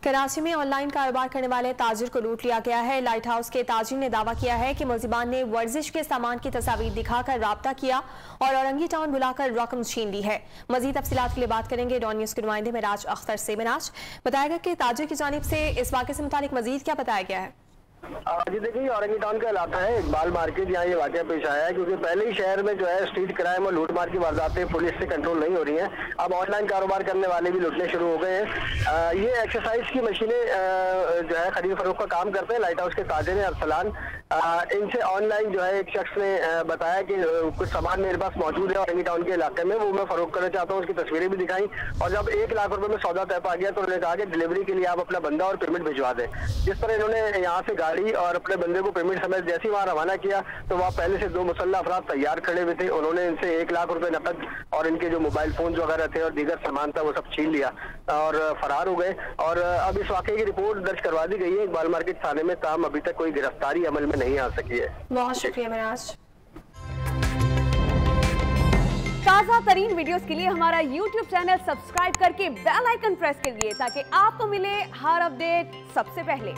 कराची में ऑनलाइन कारोबार करने वाले ताजिर को लूट लिया गया है। लाइट हाउस के ताजिर ने दावा किया है कि मुलजिमान ने वर्जिश के सामान की तस्वीर दिखाकर राब्ता किया और औरंगी टाउन बुलाकर रकम छीन ली है। मजीद तफसीलात के लिए बात करेंगे डॉन न्यूज के नुमाइंदे मिराज अख्तर से। मिराज, बताएगा कि ताजिर की जानिब से इस वाक़े से मुतालिक मजीद क्या बताया गया है? जी देखिए, औरंगी टाउन का इलाका है, इकबाल मार्केट, यहाँ ये वाकया पेश आया है क्योंकि पहले ही शहर में जो है स्ट्रीट क्राइम और लूटमार की वारदातें पुलिस से कंट्रोल नहीं हो रही हैं। अब ऑनलाइन कारोबार करने वाले भी लूटने शुरू हो गए हैं। ये एक्सरसाइज की मशीनें जो है खरीद फरोख्त का काम करते हैं। लाइट हाउस के ताजिर हैं अरसलान। इनसे ऑनलाइन जो है एक शख्स ने बताया कि कुछ सामान मेरे पास मौजूद है औरंगी टाउन के इलाके में, वो मैं फरोख्त करना चाहता हूँ। उसकी तस्वीरें भी दिखाई और जब 1 लाख रुपए में सौदा तय पा गया तो उन्होंने कहा कि डिलीवरी के लिए आप अपना बंदा और पेमेंट भिजवा दें। जिस तरह इन्होंने यहाँ से गाड़ी और अपने बंदे को पेमेंट समेत जैसे ही वहाँ रवाना किया तो वहाँ पहले से 2 मुसल्ला अफराद तैयार खड़े हुए थे। उन्होंने इनसे 1 लाख रुपए नकद और इनके जो मोबाइल फोन वगैरह थे और दीगर सामान था वो सब छीन लिया और फरार हो गए। और अब इस वाकये की रिपोर्ट दर्ज करवा दी गई है इकबाल मार्केट थाने में, ताहम अभी तक कोई गिरफ्तारी अमल में नहीं आ सकी है। बहुत शुक्रिया मिराज। ताज़ा तरीन वीडियोस के लिए हमारा YouTube चैनल सब्सक्राइब करके बेल आइकन प्रेस करिए ताकि आपको मिले हर अपडेट सबसे पहले।